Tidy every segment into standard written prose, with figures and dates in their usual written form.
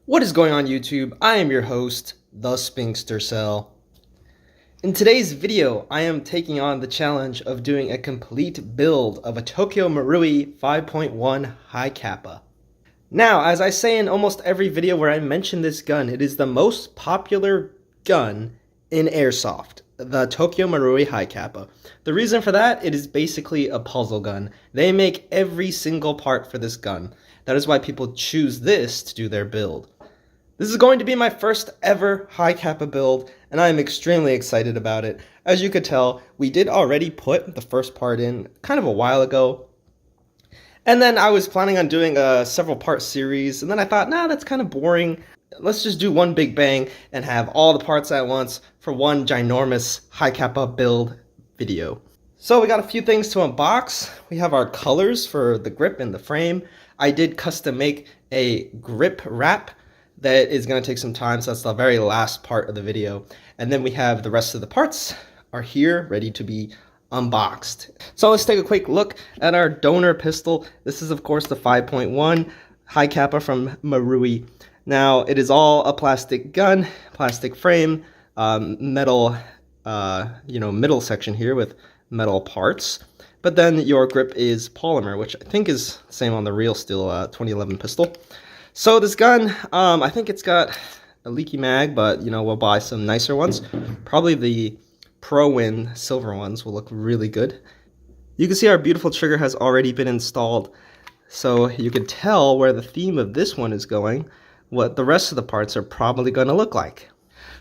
What is going on YouTube? I am your host, The Spinkster Cell. In today's video, I am taking on the challenge of doing a complete build of a Tokyo Marui 5.1 Hi-Capa. Now, as I say in almost every video where I mention this gun, it is the most popular gun in Airsoft, the Tokyo Marui Hi-Capa. The reason for that, it is basically a puzzle gun. They make every single part for this gun. That is why people choose this to do their build. This is going to be my first ever Hi-Capa build, and I am extremely excited about it. As you could tell, we did already put the first part in kind of a while ago. And then I was planning on doing a several part series, and then I thought, nah, that's kind of boring. Let's just do one big bang and have all the parts at once for one ginormous Hi-Capa build video. So we got a few things to unbox. We have our colors for the grip and the frame. I did custom make a grip wrap that is going to take some time, so that's the very last part of the video. And then we have the rest of the parts are here, ready to be unboxed. So let's take a quick look at our donor pistol. This is, of course, the 5.1 Hi-Capa from Marui. Now, it is all a plastic gun, plastic frame, metal, middle section here with metal parts. But then your grip is polymer, which I think is the same on the real steel 2011 pistol. So this gun, I think it's got a leaky mag, but we'll buy some nicer ones. Probably the Pro Win silver ones will look really good. You can see our beautiful trigger has already been installed, so you can tell where the theme of this one is going, what the rest of the parts are probably going to look like.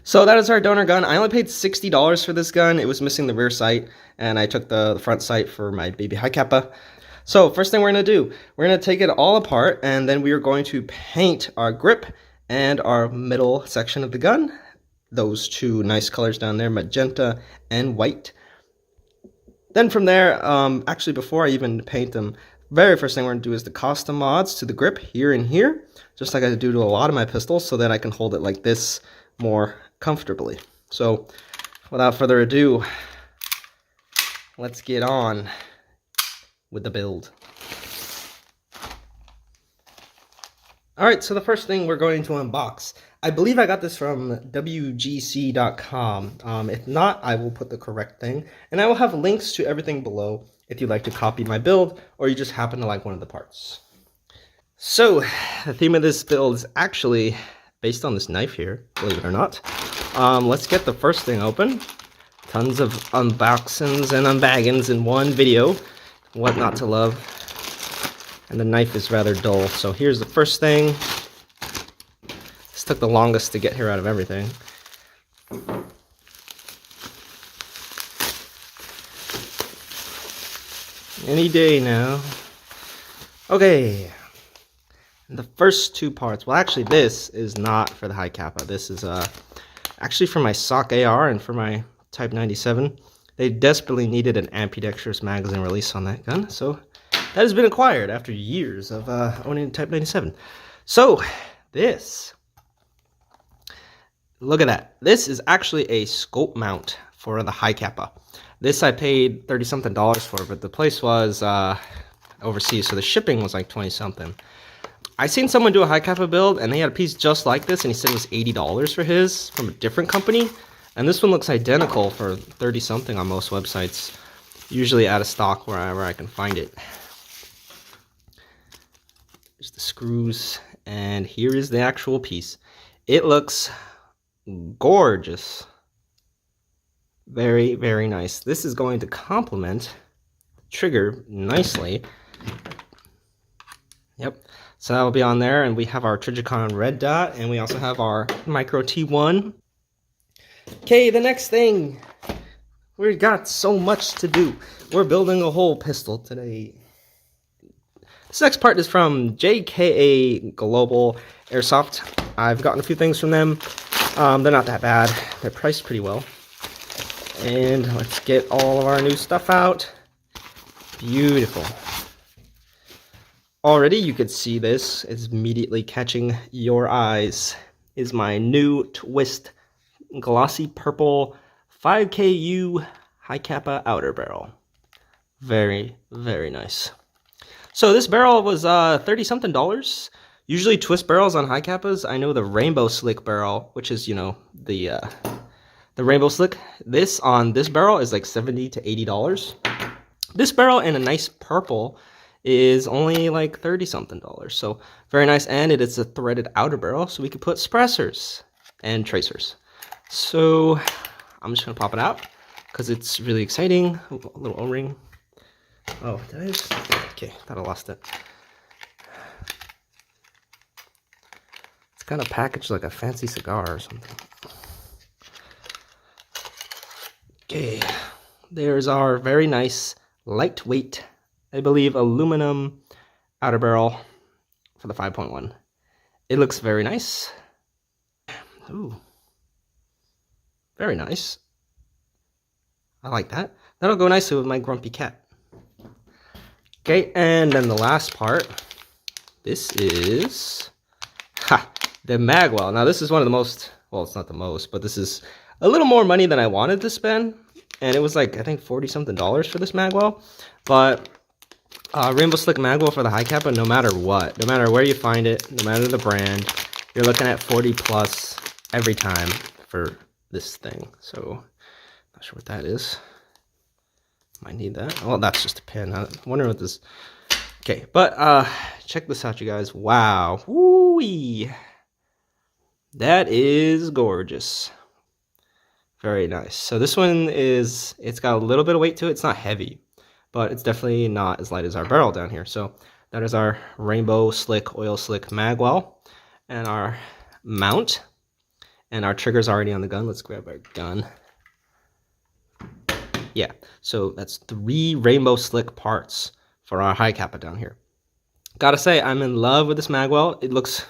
So that is our donor gun. I only paid $60 for this gun. It was missing the rear sight, and I took the front sight for my baby Hi-Capa. So first thing we're going to do, we're going to take it all apart, and then we are going to paint our grip and our middle section of the gun. Those two nice colors down there, magenta and white. Then from there, actually before I even paint them, very first thing we're going to do is the custom mods to the grip here and here, just like I do to a lot of my pistols, so that I can hold it like this more comfortably. So without further ado, let's get on with the build. Alright, so the first thing we're going to unbox. I believe I got this from WGC.com. If not, I will put the correct thing. And I will have links to everything below if you'd like to copy my build or you just happen to like one of the parts. So, the theme of this build is actually based on this knife here, believe it or not. Let's get the first thing open. Tons of unboxings and unbaggings in one video. What not to love. And the knife is rather dull. So here's the first thing. This took the longest to get here out of everything. Any day now. Okay. And the first two parts. Well, actually, this is not for the Hi-Capa. This is actually for my SOC AR and for my Type 97. They desperately needed an ambidextrous magazine release on that gun, so that has been acquired after years of owning a Type 97. So, this, look at that. This is actually a scope mount for the Hi-Capa. This I paid $30-something for, but the place was overseas, so the shipping was like $20-something. I seen someone do a Hi-Capa build, and they had a piece just like this, and he said it was $80 for his from a different company. And this one looks identical for 30-something on most websites, usually out of stock wherever I can find it. There's the screws, and here is the actual piece. It looks gorgeous. Very, very nice. This is going to complement the trigger nicely. Yep, so that will be on there, and we have our Trijicon red dot, and we also have our Micro T1. Okay, the next thing. We've got so much to do. We're building a whole pistol today. This next part is from JKA Global Airsoft. I've gotten a few things from them. They're not that bad. They're priced pretty well. And let's get all of our new stuff out. Beautiful. Already you could see this. It's immediately catching your eyes. Is my new twist glossy purple 5KU Hi-Capa outer barrel. Very, very nice. So this barrel was $30-something. Usually twist barrels on Hi-Capas, I know the rainbow slick barrel, which is, you know, the rainbow slick. This on this barrel is like $70 to $80. This barrel in a nice purple is only like 30 something dollars. So very nice, and it is a threaded outer barrel, so we can put suppressors and tracers. So I'm just gonna pop it out because it's really exciting. Ooh, a little O-ring. Oh, did I just... Okay, thought I lost it. It's kind of packaged like a fancy cigar or something. Okay, there's our very nice, lightweight, I believe, aluminum outer barrel for the 5.1. It looks very nice. Ooh, very nice. I like that. That'll go nicely with my grumpy cat. Okay, and then the last part. This is the magwell. Now this is one of the most, well, it's not the most, but this is a little more money than I wanted to spend. And it was like, I think 40 something dollars for this magwell. But Rainbow Slick magwell for the Hi-Capa, no matter what, no matter where you find it, no matter the brand, you're looking at 40 plus every time for this thing. So, not sure what that is. Might need that. Well, that's just a pin. I'm wondering what this... Okay, but check this out, you guys. Wow. Woo-wee. That is gorgeous. Very nice. So this one is, it's got a little bit of weight to it. It's not heavy, but it's definitely not as light as our barrel down here. So that is our Rainbow Slick Oil Slick magwell and our mount. And our trigger's already on the gun. Let's grab our gun. Yeah, so that's 3 Rainbow Slick parts for our Hi-Capa down here. Gotta say, I'm in love with this magwell. It looks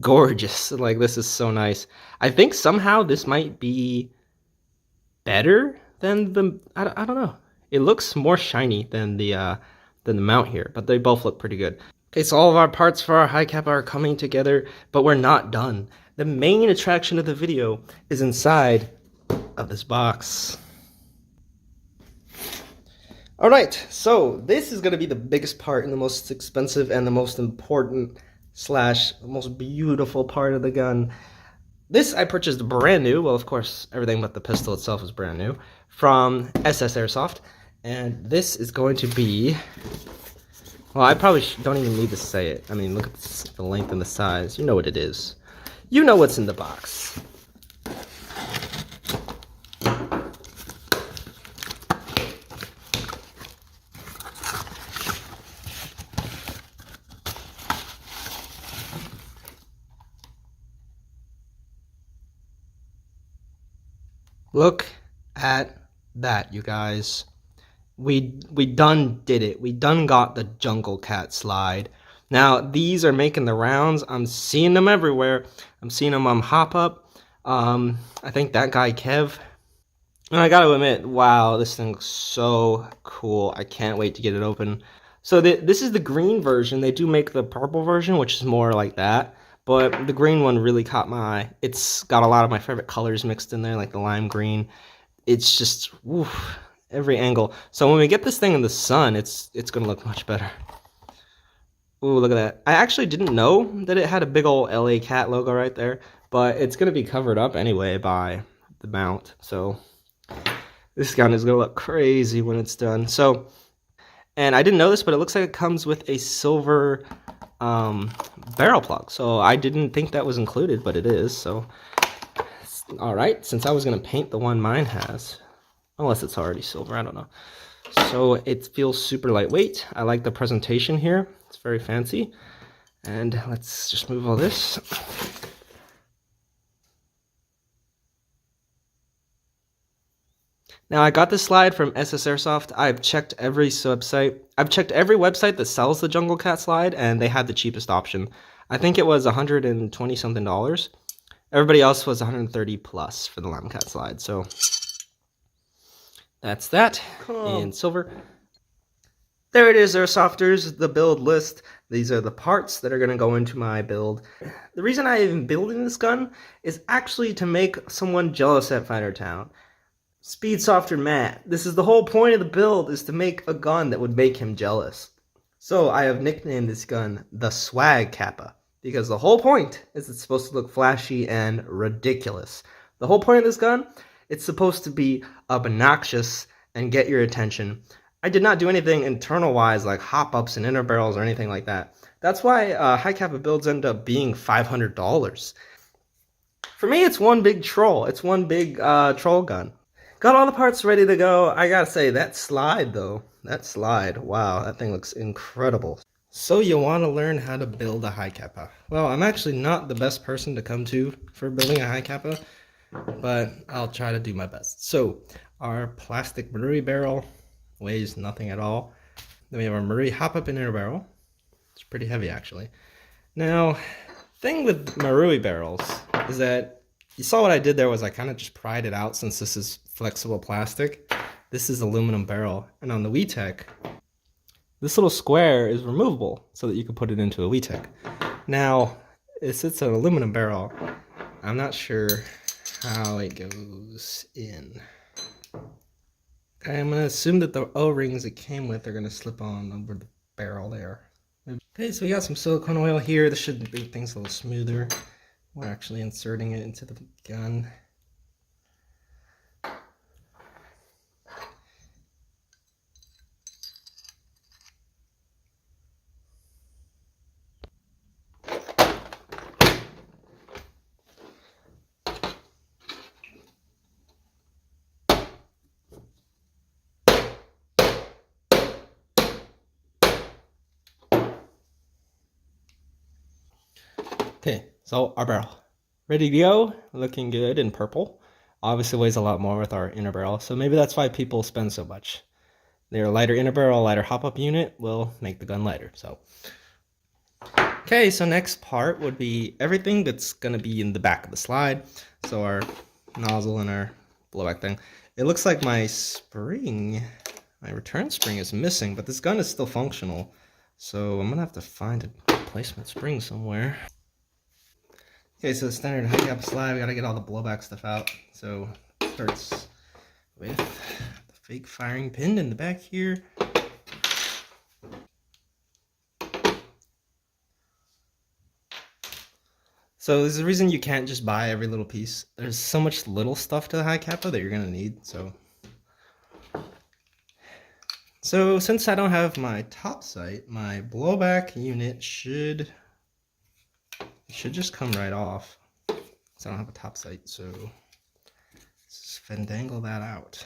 gorgeous. Like, this is so nice. I think somehow this might be better than the, I don't know. It looks more shiny than the mount here, but they both look pretty good. Okay, so all of our parts for our Hi-Capa are coming together, but we're not done. The main attraction of the video is inside of this box. All right, so this is gonna be the biggest part and the most expensive and the most important slash most beautiful part of the gun. This I purchased brand new. Well, of course, everything but the pistol itself is brand new from SS Airsoft. And this is going to be, well, I probably don't even need to say it. I mean, look at the length and the size. You know what it is. You know what's in the box. Look at that, you guys. We done did it. We done got the Jungle Cat slide. Now, these are making the rounds. I'm seeing them everywhere. I'm seeing them on Hop Up. I think that guy, Kev. And I gotta admit, wow, this thing looks so cool. I can't wait to get it open. So this is the green version. They do make the purple version, which is more like that. But the green one really caught my eye. It's got a lot of my favorite colors mixed in there, like the lime green. It's just, woof, every angle. So when we get this thing in the sun, it's gonna look much better. Ooh, look at that. I actually didn't know that it had a big old LA Cat logo right there, but it's gonna be covered up anyway by the mount. So this gun is gonna look crazy when it's done. So, and I didn't know this, but it looks like it comes with a silver barrel plug. So I didn't think that was included, but it is. So all right, since I was gonna paint the one mine has, unless it's already silver, I don't know. So it feels super lightweight. I like the presentation here. It's very fancy. And let's just move all this. Now, I got this slide from SS Airsoft. I've checked every website. I've checked every website that sells the Jungle Cat slide, and they had the cheapest option. I think it was $120 something. Everybody else was 130 plus for the Lime Cat slide. So that's that in silver. There it is, Airsofters, the build list. These are the parts that are going to go into my build. The reason I am building this gun is actually to make someone jealous at Fighter Town. Speed Softer Matt. This is the whole point of the build, is to make a gun that would make him jealous. So I have nicknamed this gun the Swag-capA because the whole point is it's supposed to look flashy and ridiculous. The whole point of this gun, it's supposed to be obnoxious and get your attention. I did not do anything internal-wise like hop-ups and inner barrels or anything like that. That's why Hi-Capa builds end up being $500. For me, it's one big troll. It's one big troll gun. Got all the parts ready to go. I gotta say, that slide though, wow, that thing looks incredible. So you want to learn how to build a Hi-Capa. Well, I'm actually not the best person to come to for building a Hi-Capa, but I'll try to do my best. So our plastic Marui barrel weighs nothing at all. Then we have our Marui hop-up inner barrel. It's pretty heavy actually. Now, thing with Marui barrels is that you saw what I did there was I kind of just pried it out since this is flexible plastic. This is aluminum barrel. And on the WeTech, this little square is removable so that you can put it into a WeTech. Now, it's an aluminum barrel. I'm not sure how it goes in. Okay, I'm going to assume that the O-rings it came with are going to slip on over the barrel there. Okay, so we got some silicone oil here. This should make things a little smoother. We're actually inserting it into the gun. Okay, so our barrel, ready to go, looking good in purple. Obviously weighs a lot more with our inner barrel, so maybe that's why people spend so much. Their lighter inner barrel, lighter hop-up unit will make the gun lighter. So, okay, so next part would be everything that's gonna be in the back of the slide. So our nozzle and our blowback thing. It looks like my spring, my return spring is missing, but this gun is still functional. So I'm gonna have to find a replacement spring somewhere. Okay, so the standard Hi-Capa slide, we gotta get all the blowback stuff out. So it starts with the fake firing pin in the back here. So there's a reason you can't just buy every little piece. There's so much little stuff to the Hi-Capa that you're gonna need, So since I don't have my top sight, my blowback unit should just come right off. So I don't have a top sight, so let's fandangle that out.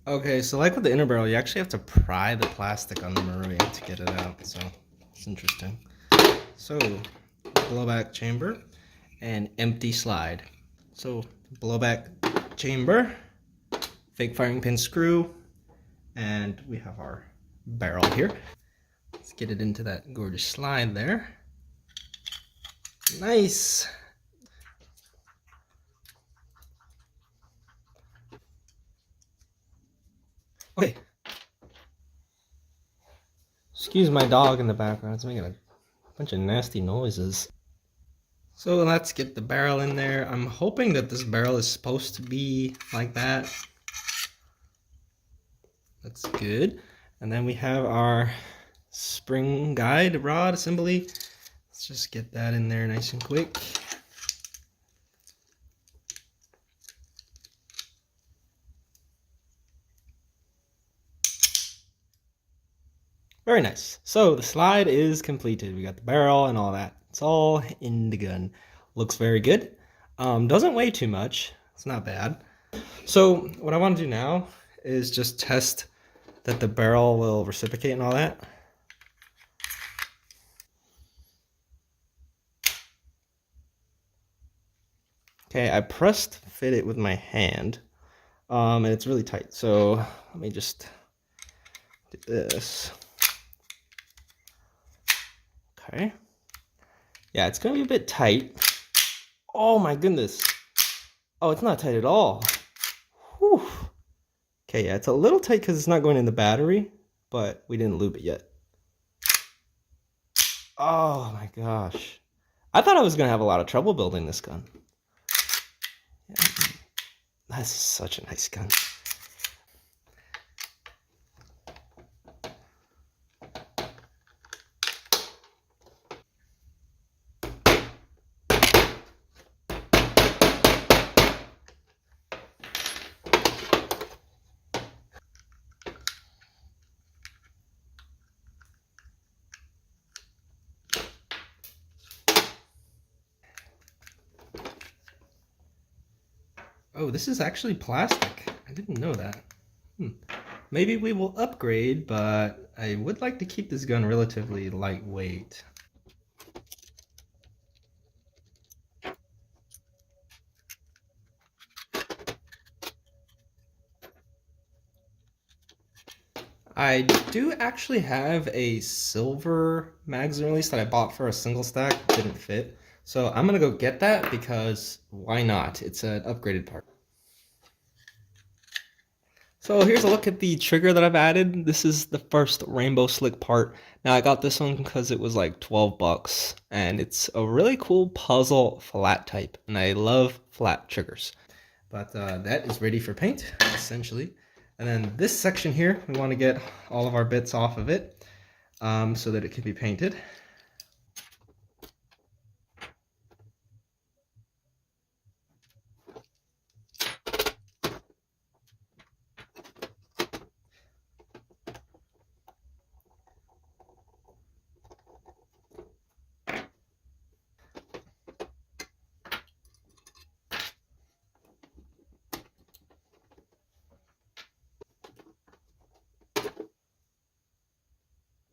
Okay, so like with the inner barrel, you actually have to pry the plastic on the Marui to get it out, so it's interesting. So, blowback chamber and empty slide. So, blowback chamber, fake firing pin screw, and we have our barrel here. Let's get it into that gorgeous slide there. Nice. Okay. Excuse my dog in the background. It's making a bunch of nasty noises. So let's get the barrel in there. I'm hoping that this barrel is supposed to be like that. Looks good. And then we have our spring guide rod assembly. Let's just get that in there nice and quick. Very nice. So the slide is completed. We got the barrel and all that. It's all in the gun. Looks very good. Doesn't weigh too much. It's not bad. So what I want to do now is just test that the barrel will reciprocate and all that. Okay, I pressed fit it with my hand, and it's really tight. So let me just do this. Okay. Yeah, it's gonna be a bit tight. Oh my goodness. Oh, it's not tight at all. Whew. Okay, yeah, it's a little tight because it's not going in the battery, but we didn't lube it yet. Oh my gosh. I thought I was gonna have a lot of trouble building this gun. Yeah, that's such a nice gun. Oh, this is actually plastic. I didn't know that. Maybe we will upgrade, but I would like to keep this gun relatively lightweight. I do actually have a silver magazine release that I bought for a single stack, didn't fit. So I'm gonna go get that because why not? It's an upgraded part. So here's a look at the trigger that I've added. This is the first rainbow slick part. Now I got this one because it was like 12 bucks and it's a really cool puzzle flat type and I love flat triggers. But that is ready for paint essentially. And then this section here, we want to get all of our bits off of it so that it can be painted.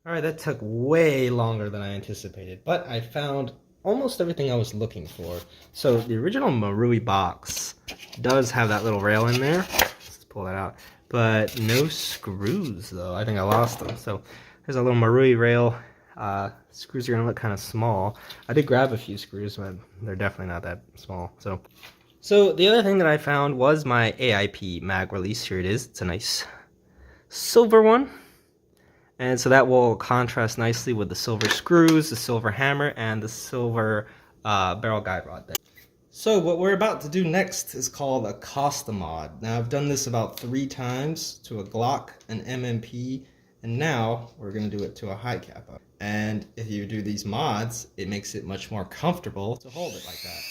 All right, that took way longer than I anticipated, but I found almost everything I was looking for. So the original Marui box does have that little rail in there. Let's pull that out. But no screws, though. I think I lost them. So there's a little Marui rail. Screws are going to look kind of small. I did grab a few screws, but they're definitely not that small. So the other thing that I found was my AIP mag release. Here it is. It's a nice silver one. And so that will contrast nicely with the silver screws, the silver hammer, and the silver barrel guide rod there. So what we're about to do next is called a Costa mod. Now I've done this about 3 times to a Glock, an MMP, and now we're going to do it to a Hi-Capa. And if you do these mods, it makes it much more comfortable to hold it like that.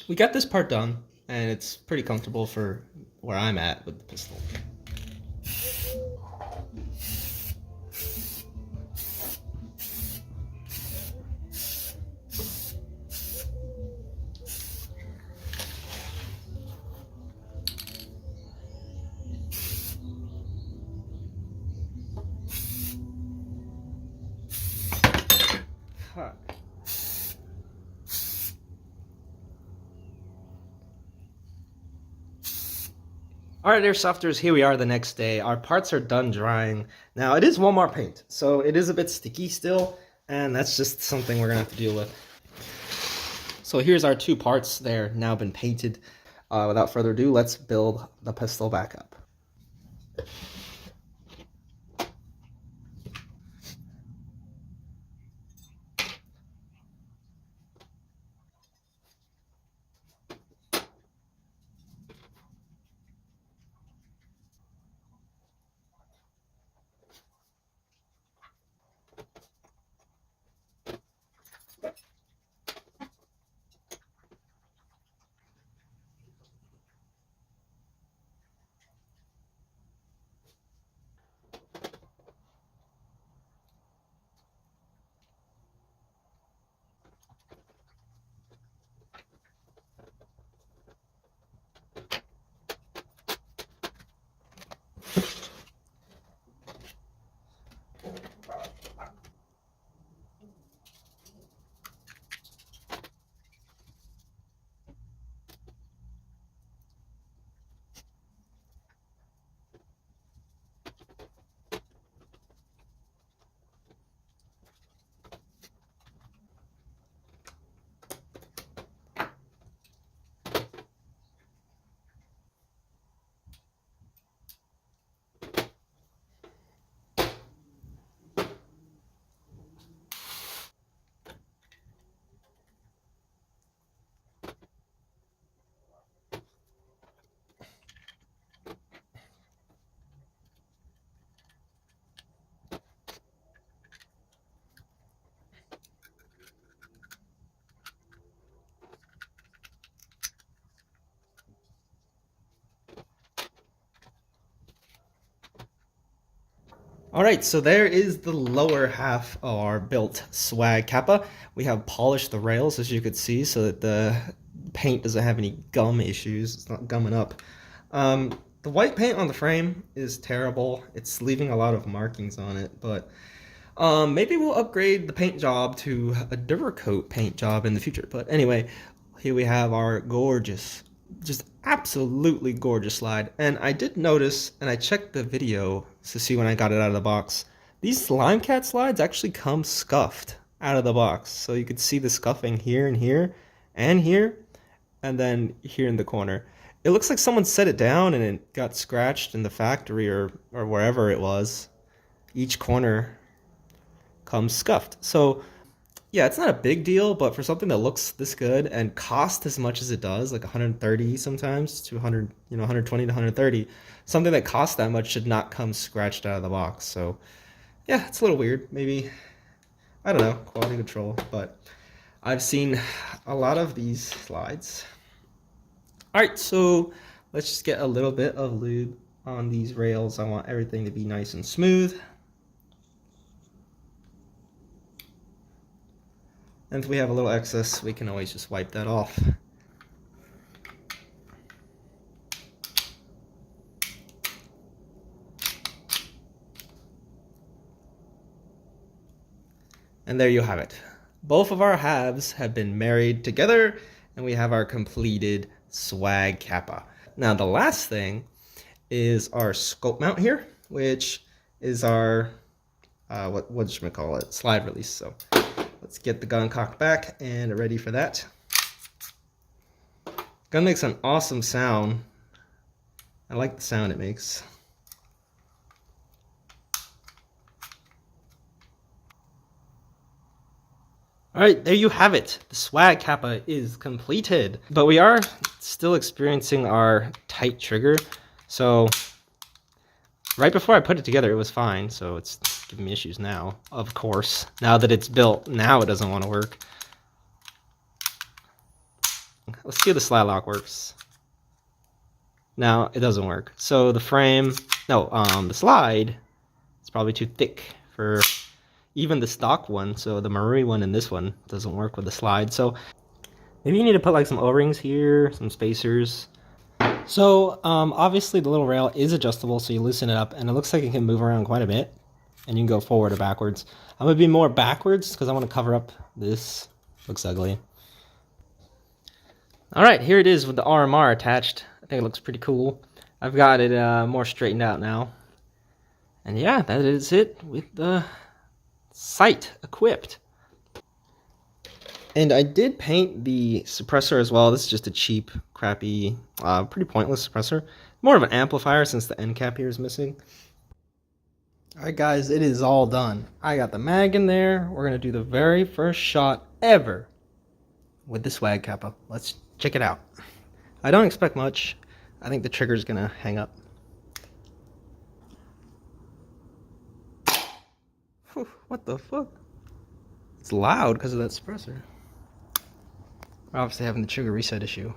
We got this part done, and it's pretty comfortable for where I'm at with the pistol. Huh. Alright, Airsofters, here we are the next day. Our parts are done drying. Now, it is Walmart paint, so it is a bit sticky still, and that's just something we're going to have to deal with. So here's our 2 parts. They're now been painted. Without further ado, let's build the pistol back up. Alright, so there is the lower half of our built Swag-capA. We have polished the rails, as you could see, so that the paint doesn't have any gum issues. It's not gumming up. The white paint on the frame is terrible. It's leaving a lot of markings on it, but maybe we'll upgrade the paint job to a Duracoat paint job in the future. But anyway, here we have our gorgeous, just absolutely gorgeous slide. And I did notice, and I checked the video to see when I got it out of the box, these Slime Cat slides actually come scuffed out of the box. So you could see the scuffing here and here and here, and then here in the corner. It looks like someone set it down and it got scratched in the factory or wherever it was. Each corner comes scuffed. So yeah, it's not a big deal, but for something that looks this good and costs as much as it does, like 130 sometimes to 100, 120 to 130, something that costs that much should not come scratched out of the box. So yeah, it's a little weird. Maybe, I don't know, quality control, but I've seen a lot of these slides. All right, so let's just get a little bit of lube on these rails. I want everything to be nice and smooth. And if we have a little excess, we can always just wipe that off. And there you have it. Both of our halves have been married together, and we have our completed Swag-capA. Now the last thing is our scope mount here, which is our, what should we call it? Slide release. So let's get the gun cocked back and ready for that. Gun makes an awesome sound. I like the sound it makes. Alright, there you have it. The Swag-capA is completed. But we are still experiencing our tight trigger. So right before I put it together, it was fine. So it's giving me issues now, of course. Now that it's built, now it doesn't want to work. Let's see if the slide lock works. Now it doesn't work. So the frame, the slide is probably too thick for even the stock one. So the Marui one and this one doesn't work with the slide. So maybe you need to put like some O-rings here, some spacers. So obviously the little rail is adjustable, so you loosen it up and it looks like it can move around quite a bit and you can go forward or backwards. I'm gonna be more backwards because I want to cover up this. Looks ugly. All right, here it is with the RMR attached. I think it looks pretty cool. I've got it more straightened out now. And yeah, that is it with the sight equipped. And I did paint the suppressor as well. This is just a cheap, crappy, pretty pointless suppressor. More of an amplifier since the end cap here is missing. Alright guys, it is all done. I got the mag in there. We're going to do the very first shot ever with the Swag-capA. Let's check it out. I don't expect much. I think the trigger's going to hang up. Whew, what the fuck? It's loud because of that suppressor. We're obviously having the trigger reset issue.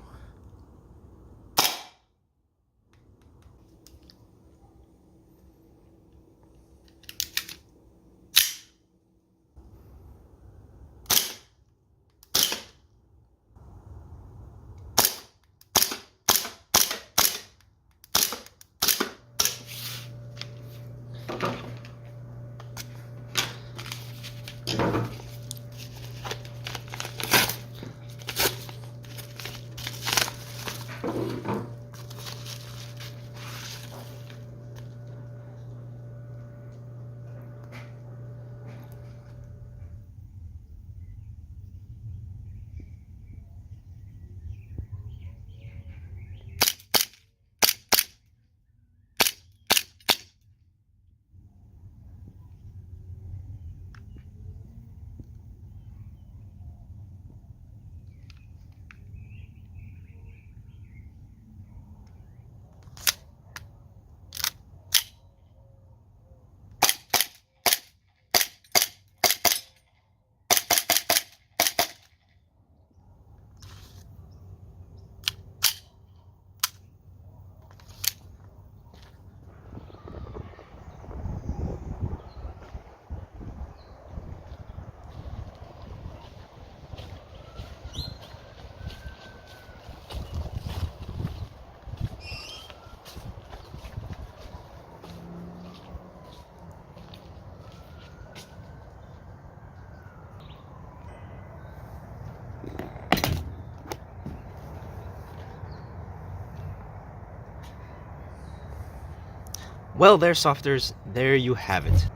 Well, there, softers, there you have it.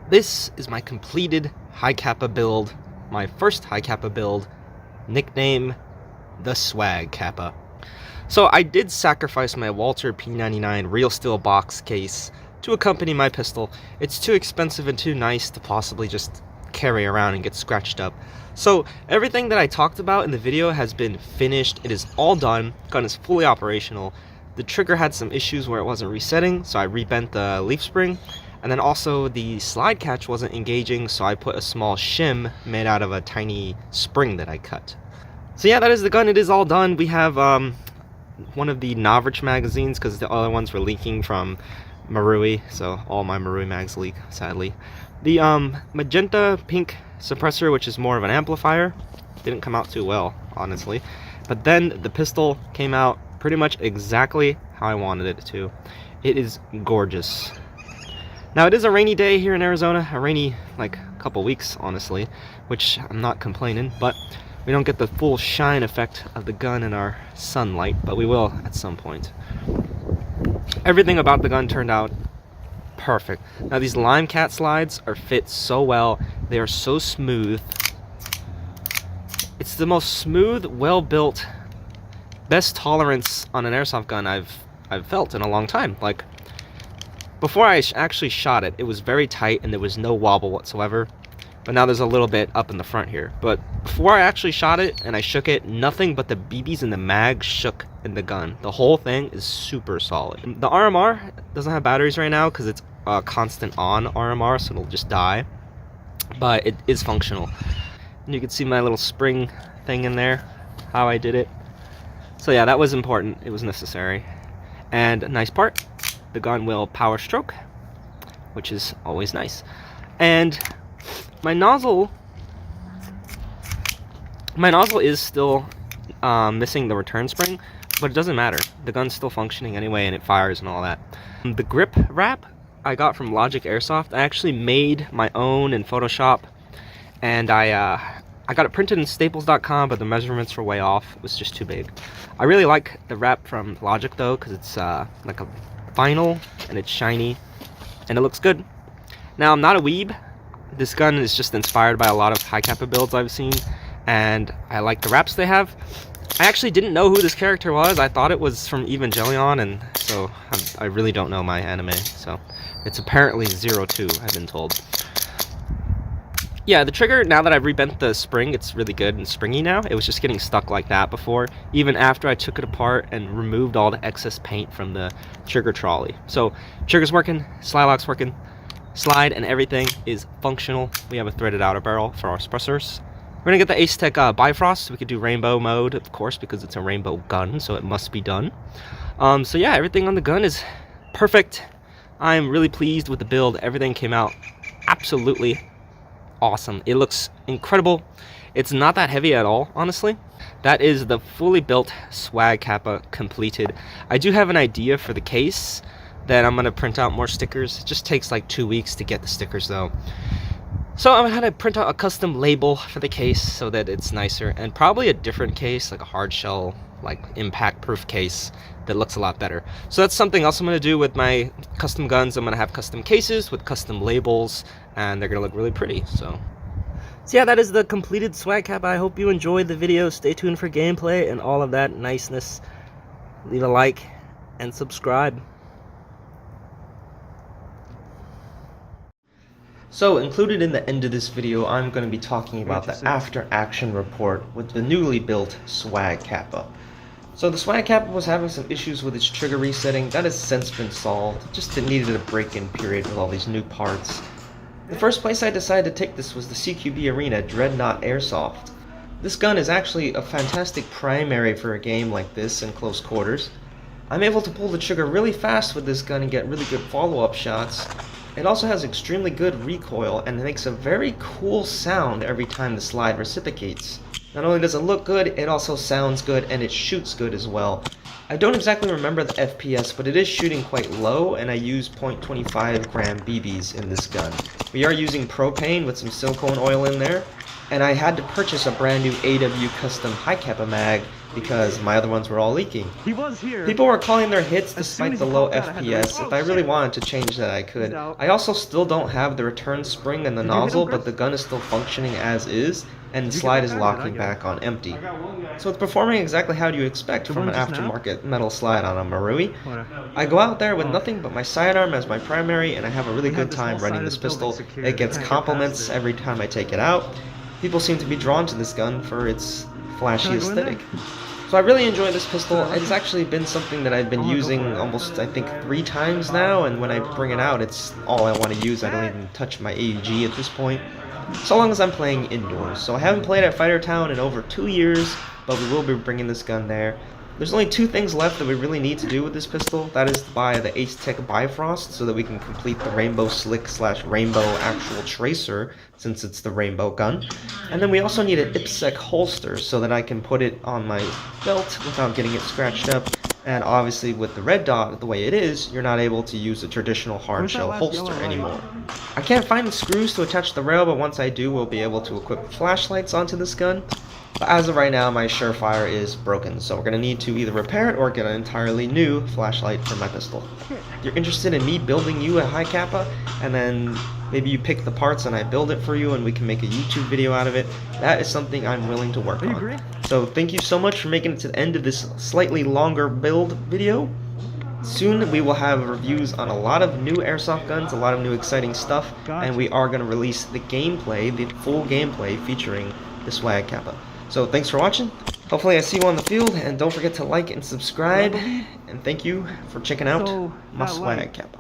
This is my completed Hi-Capa build, my first Hi-Capa build, nickname the Swag-capA. So I did sacrifice my Walther P99 real steel box case to accompany my pistol. It's too expensive and too nice to possibly just carry around and get scratched up. So everything that I talked about in the video has been finished. It is all done. Gun is fully operational. The trigger had some issues where it wasn't resetting, so I rebent the leaf spring. And then also the slide catch wasn't engaging, so I put a small shim made out of a tiny spring that I cut. So yeah, that is the gun. It is all done. We have one of the Novrich magazines because the other ones were leaking from Marui, so all my Marui mags leak, sadly. The magenta pink suppressor, which is more of an amplifier, didn't come out too well, honestly. But then the pistol came out pretty much exactly how I wanted it to. It is gorgeous. Now, it is a rainy day here in Arizona, a rainy, like, couple weeks, honestly, which I'm not complaining, but we don't get the full shine effect of the gun in our sunlight, but we will at some point. Everything about the gun turned out perfect. Now, these lime cat slides are fit so well. They are so smooth. It's the most smooth, well-built, best tolerance on an airsoft gun I've felt in a long time. Like, before I actually shot it, it was very tight and there was no wobble whatsoever. But now there's a little bit up in the front here. But before I actually shot it and I shook it, nothing but the BBs and the mag shook in the gun. The whole thing is super solid. The RMR doesn't have batteries right now because it's constant on RMR, so it'll just die. But it is functional. And you can see my little spring thing in there, how I did it. So yeah, that was important. It was necessary. And a nice part, the gun will power stroke, which is always nice. And my nozzle is still missing the return spring, but it doesn't matter. The gun's still functioning anyway, and it fires and all that. The grip wrap I got from Logic Airsoft. I actually made my own in Photoshop, and I got it printed in Staples.com, but the measurements were way off. It was just too big. I really like the wrap from Logic though, because it's like a vinyl and it's shiny and it looks good. Now, I'm not a weeb. This gun is just inspired by a lot of Hi-Capa builds I've seen, and I like the wraps they have. I actually didn't know who this character was. I thought it was from Evangelion, and so I really don't know my anime. So it's apparently 02, I've been told. Yeah, the trigger, now that I've rebent the spring, it's really good and springy now. It was just getting stuck like that before, even after I took it apart and removed all the excess paint from the trigger trolley. So trigger's working, slide lock's working, slide and everything is functional. We have a threaded outer barrel for our suppressors. We're gonna get the Ace Tech Bifrost. We could do rainbow mode, of course, because it's a rainbow gun, so it must be done. So yeah, everything on the gun is perfect. I'm really pleased with the build. Everything came out absolutely awesome. It looks incredible. It's not that heavy at all, honestly. That is the fully built Swag-capA completed. I do have an idea for the case that I'm gonna print out more stickers. It just takes like 2 weeks to get the stickers though. So I'm gonna print out a custom label for the case so that it's nicer, and probably a different case, like a hard shell, like impact proof case that looks a lot better. So that's something else I'm gonna do with my custom guns. I'm gonna have custom cases with custom labels, and they're gonna look really pretty. So yeah, that is the completed Swag-capA. I hope you enjoyed the video. Stay tuned for gameplay and all of that niceness. Leave a like and subscribe. So included in the end of this video, I'm going to be talking about the after action report with the newly built Swag-capA. So the Swag-capA was having some issues with its trigger resetting. That has since been solved. Just it needed a break-in period with all these new parts. The first place I decided to take this was the CQB Arena Dreadnought Airsoft. This gun is actually a fantastic primary for a game like this in close quarters. I'm able to pull the trigger really fast with this gun and get really good follow-up shots. It also has extremely good recoil and it makes a very cool sound every time the slide reciprocates. Not only does it look good, it also sounds good and it shoots good as well. I don't exactly remember the FPS, but it is shooting quite low, and I use 0.25 gram BBs in this gun. We are using propane with some silicone oil in there, and I had to purchase a brand new AW custom Hi-Capa mag because my other ones were all leaking. He was here. People were calling their hits despite the low popped out, FPS. If I really wanted to change that, I could. I also still don't have the return spring and the nozzle, but the gun is still functioning as is, and the slide is locking back on empty. So it's performing exactly how you expect from an aftermarket metal slide on a Marui. I go out there with nothing but my sidearm as my primary, and I have a really good time running this pistol. It gets compliments every time I take it out. People seem to be drawn to this gun for its flashy aesthetic. So I really enjoy this pistol. It's actually been something that I've been using almost, I think, 3 times now, and when I bring it out, it's all I want to use. I don't even touch my AUG at this point, so long as I'm playing indoors. So I haven't played at Fighter Town in over 2 years, but we will be bringing this gun there. There's only 2 things left that we really need to do with this pistol. That is to buy the Ace Tech Bifrost so that we can complete the Rainbow Slick / Rainbow Actual Tracer, since it's the Rainbow gun. And then we also need an IPSEC holster so that I can put it on my belt without getting it scratched up. And obviously with the red dot the way it is, you're not able to use a traditional hard shell holster anymore. I can't find the screws to attach the rail, but once I do, we'll be able to equip flashlights onto this gun. But as of right now, my Surefire is broken, so we're going to need to either repair it or get an entirely new flashlight for my pistol. If you're interested in me building you a Hi-Capa, and then maybe you pick the parts and I build it for you and we can make a YouTube video out of it, that is something I'm willing to work on. So thank you so much for making it to the end of this slightly longer build video. Soon we will have reviews on a lot of new airsoft guns, a lot of new exciting stuff, and we are going to release the gameplay, the full gameplay featuring the Swag-capA. So thanks for watching. Hopefully I see you on the field, and don't forget to like and subscribe. And thank you for checking out my Swag-capA.